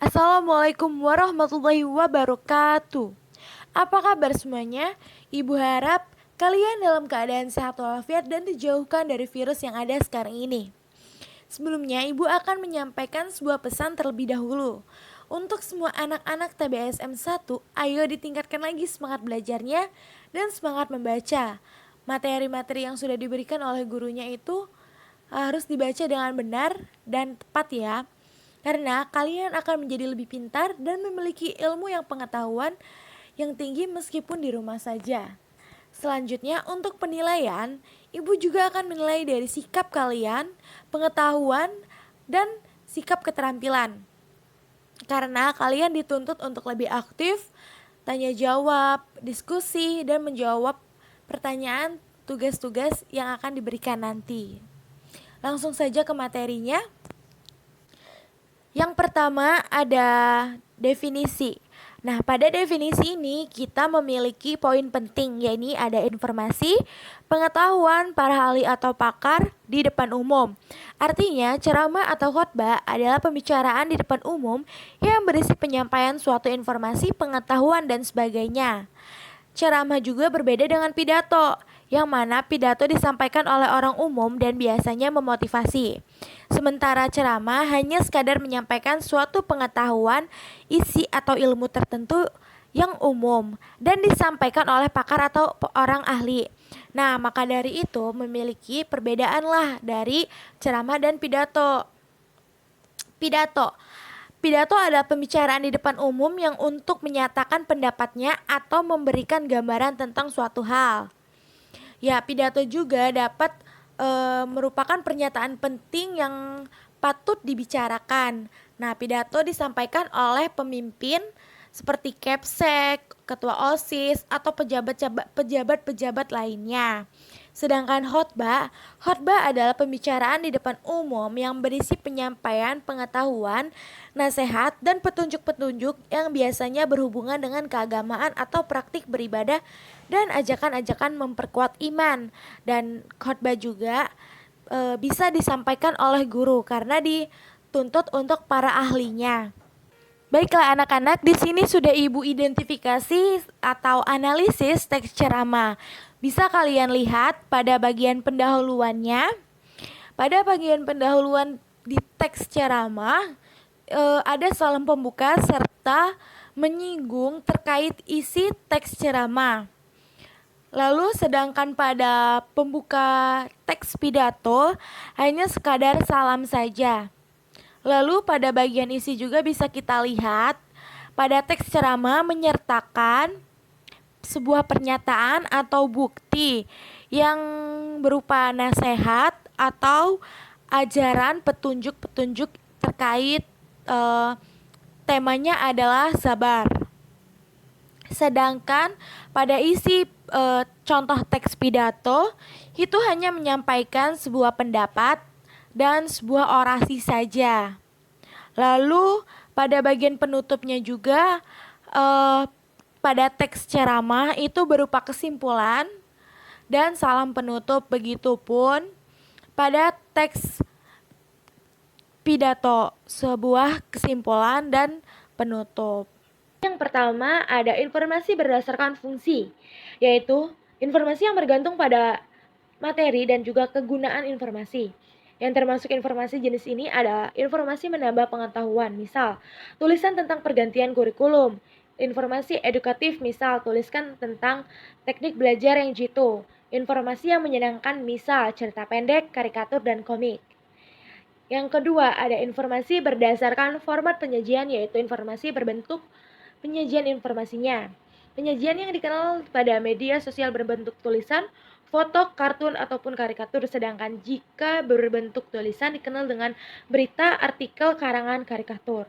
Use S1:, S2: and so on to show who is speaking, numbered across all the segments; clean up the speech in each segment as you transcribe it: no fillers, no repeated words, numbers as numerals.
S1: Assalamualaikum warahmatullahi wabarakatuh. Apa kabar semuanya? Ibu harap kalian dalam keadaan sehat walafiat dan dijauhkan dari virus yang ada sekarang ini. Sebelumnya, Ibu akan menyampaikan sebuah pesan terlebih dahulu. Untuk semua anak-anak TBSM 1, ayo ditingkatkan lagi semangat belajarnya dan semangat membaca. Materi-materi yang sudah diberikan oleh gurunya itu harus dibaca dengan benar dan tepat ya. Karena kalian akan menjadi lebih pintar dan memiliki ilmu yang pengetahuan yang tinggi meskipun di rumah saja. Selanjutnya untuk penilaian, Ibu juga akan menilai dari sikap kalian, pengetahuan, dan sikap keterampilan. Karena kalian dituntut untuk lebih aktif, tanya jawab, diskusi, dan menjawab pertanyaan tugas-tugas yang akan diberikan nanti. Langsung saja ke materinya. Yang pertama ada definisi. Nah, pada definisi ini kita memiliki poin penting, yaitu ada informasi, pengetahuan para ahli atau pakar di depan umum. Artinya, ceramah atau khotbah adalah pembicaraan di depan umum yang berisi penyampaian suatu informasi, pengetahuan, dan sebagainya. Ceramah juga berbeda dengan pidato, yang mana pidato disampaikan oleh orang umum dan biasanya memotivasi. Sementara ceramah hanya sekadar menyampaikan suatu pengetahuan, isi atau ilmu tertentu yang umum dan disampaikan oleh pakar atau orang ahli. Nah, maka dari itu memiliki perbedaan lah dari ceramah dan pidato. Pidato Pidato adalah pembicaraan di depan umum yang untuk menyatakan pendapatnya atau memberikan gambaran tentang suatu hal. Ya, pidato juga dapat merupakan pernyataan penting yang patut dibicarakan. Nah, pidato disampaikan oleh pemimpin seperti Kepsek, ketua OSIS, atau pejabat-pejabat lainnya. Sedangkan khotbah adalah pembicaraan di depan umum yang berisi penyampaian pengetahuan, nasihat, dan petunjuk-petunjuk yang biasanya berhubungan dengan keagamaan atau praktik beribadah dan ajakan-ajakan memperkuat iman. Dan khotbah juga bisa disampaikan oleh guru karena dituntut untuk para ahlinya. Baiklah anak-anak, di sini sudah Ibu identifikasi atau analisis teks ceramah. Bisa kalian lihat pada bagian pendahuluannya. Pada bagian pendahuluan di teks ceramah ada salam pembuka serta menyinggung terkait isi teks ceramah. Lalu sedangkan pada pembuka teks pidato hanya sekadar salam saja. Lalu pada bagian isi juga bisa kita lihat pada teks ceramah menyertakan sebuah pernyataan atau bukti yang berupa nasihat atau ajaran petunjuk-petunjuk terkait temanya adalah sabar. Sedangkan pada isi contoh teks pidato itu hanya menyampaikan sebuah pendapat dan sebuah orasi saja. Lalu pada bagian penutupnya juga pada teks ceramah itu berupa kesimpulan dan salam penutup. Begitupun pada teks pidato, sebuah kesimpulan dan penutup. Yang pertama ada informasi berdasarkan fungsi, yaitu informasi yang bergantung pada materi dan juga kegunaan informasi. Yang termasuk informasi jenis ini adalah informasi menambah pengetahuan, misal tulisan tentang pergantian kurikulum, informasi edukatif, misal tuliskan tentang teknik belajar yang jitu, informasi yang menyenangkan, misal cerita pendek, karikatur, dan komik. Yang kedua, ada informasi berdasarkan format penyajian, yaitu informasi berbentuk penyajian informasinya. Penyajian yang dikenal pada media sosial berbentuk tulisan, foto, kartun, ataupun karikatur, sedangkan jika berbentuk tulisan dikenal dengan berita, artikel, karangan, karikatur.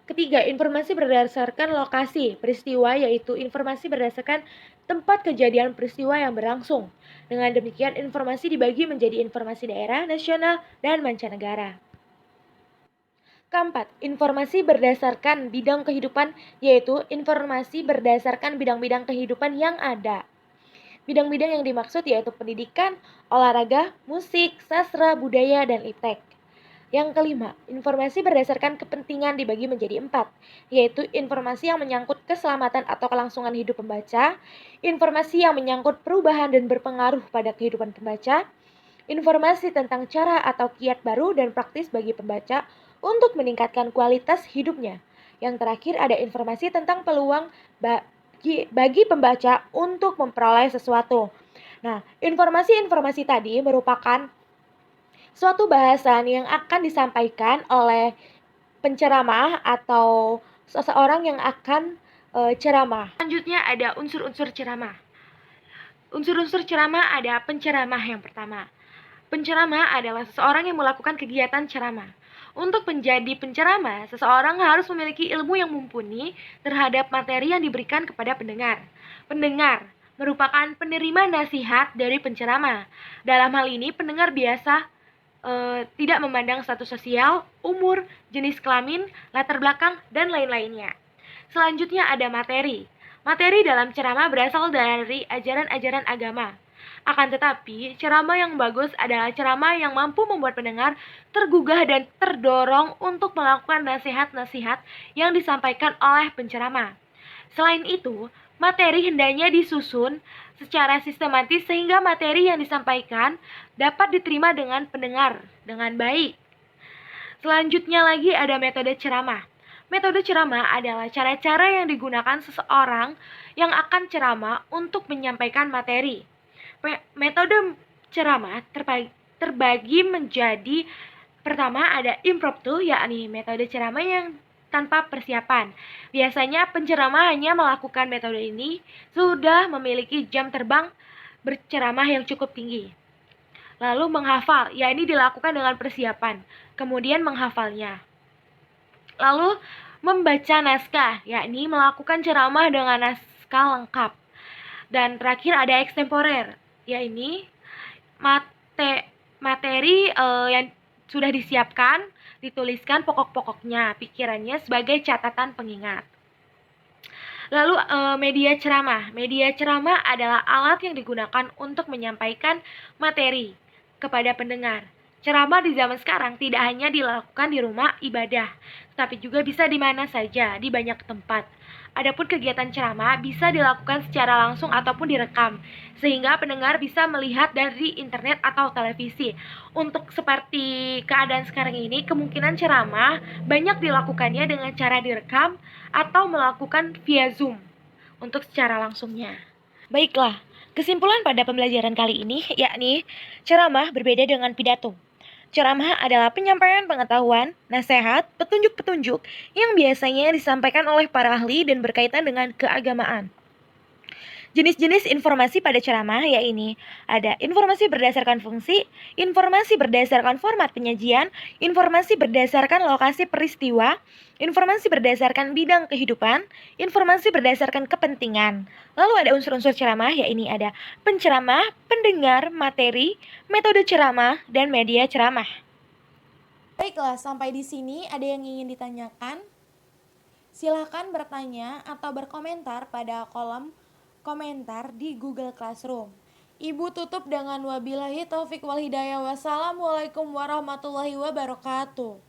S1: Ketiga, informasi berdasarkan lokasi peristiwa, yaitu informasi berdasarkan tempat kejadian peristiwa yang berlangsung. Dengan demikian, informasi dibagi menjadi informasi daerah, nasional, dan mancanegara. Keempat, informasi berdasarkan bidang kehidupan, yaitu informasi berdasarkan bidang-bidang kehidupan yang ada. Bidang-bidang yang dimaksud yaitu pendidikan, olahraga, musik, sastra, budaya, dan iptek. Yang kelima, informasi berdasarkan kepentingan dibagi menjadi 4, yaitu informasi yang menyangkut keselamatan atau kelangsungan hidup pembaca, informasi yang menyangkut perubahan dan berpengaruh pada kehidupan pembaca, informasi tentang cara atau kiat baru dan praktis bagi pembaca untuk meningkatkan kualitas hidupnya. Yang terakhir ada informasi tentang peluang bagi pembaca untuk memperoleh sesuatu. Nah, informasi-informasi tadi merupakan suatu bahasan yang akan disampaikan oleh penceramah atau seseorang yang akan ceramah. Selanjutnya ada unsur-unsur ceramah. Unsur-unsur ceramah ada penceramah yang pertama. Penceramah adalah seseorang yang melakukan kegiatan ceramah. Untuk menjadi penceramah, seseorang harus memiliki ilmu yang mumpuni terhadap materi yang diberikan kepada pendengar. Pendengar merupakan penerima nasihat dari penceramah. Dalam hal ini, pendengar biasa tidak memandang status sosial, umur, jenis kelamin, latar belakang, dan lain-lainnya. Selanjutnya ada materi. Materi dalam ceramah berasal dari ajaran-ajaran agama. Akan tetapi, ceramah yang bagus adalah ceramah yang mampu membuat pendengar tergugah dan terdorong untuk melakukan nasihat-nasihat yang disampaikan oleh penceramah. Selain itu, materi hendaknya disusun secara sistematis sehingga materi yang disampaikan dapat diterima dengan pendengar dengan baik. Selanjutnya lagi ada metode ceramah. Metode ceramah adalah cara-cara yang digunakan seseorang yang akan ceramah untuk menyampaikan materi. Metode ceramah terbagi menjadi pertama ada impromptu, yakni metode ceramah yang tanpa persiapan. Biasanya penceramah hanya melakukan metode ini sudah memiliki jam terbang berceramah yang cukup tinggi. Lalu menghafal, yakni dilakukan dengan persiapan, kemudian menghafalnya. Lalu membaca naskah, yakni melakukan ceramah dengan naskah lengkap. Dan terakhir ada ekstemporer, yakni materi yang sudah disiapkan, dituliskan pokok-pokoknya, pikirannya sebagai catatan pengingat. Lalu media ceramah. Media ceramah adalah alat yang digunakan untuk menyampaikan materi kepada pendengar. Ceramah di zaman sekarang tidak hanya dilakukan di rumah ibadah, tapi juga bisa di mana saja, di banyak tempat. Adapun kegiatan ceramah bisa dilakukan secara langsung ataupun direkam, sehingga pendengar bisa melihat dari internet atau televisi. Untuk seperti keadaan sekarang ini, kemungkinan ceramah banyak dilakukannya dengan cara direkam atau melakukan via Zoom untuk secara langsungnya. Baiklah, kesimpulan pada pembelajaran kali ini yakni ceramah berbeda dengan pidato. Ceramah adalah penyampaian pengetahuan, nasihat, petunjuk-petunjuk yang biasanya disampaikan oleh para ahli dan berkaitan dengan keagamaan. Jenis-jenis informasi pada ceramah yaitu ada informasi berdasarkan fungsi, informasi berdasarkan format penyajian, informasi berdasarkan lokasi peristiwa, informasi berdasarkan bidang kehidupan, informasi berdasarkan kepentingan. Lalu ada unsur-unsur ceramah yaitu ada penceramah, pendengar, materi, metode ceramah, dan media ceramah. Baiklah, sampai di sini ada yang ingin ditanyakan? Silahkan bertanya atau berkomentar pada kolom komentar di Google Classroom. Ibu tutup dengan wabillahi taufik wal hidayah. Wassalamualaikum warahmatullahi wabarakatuh.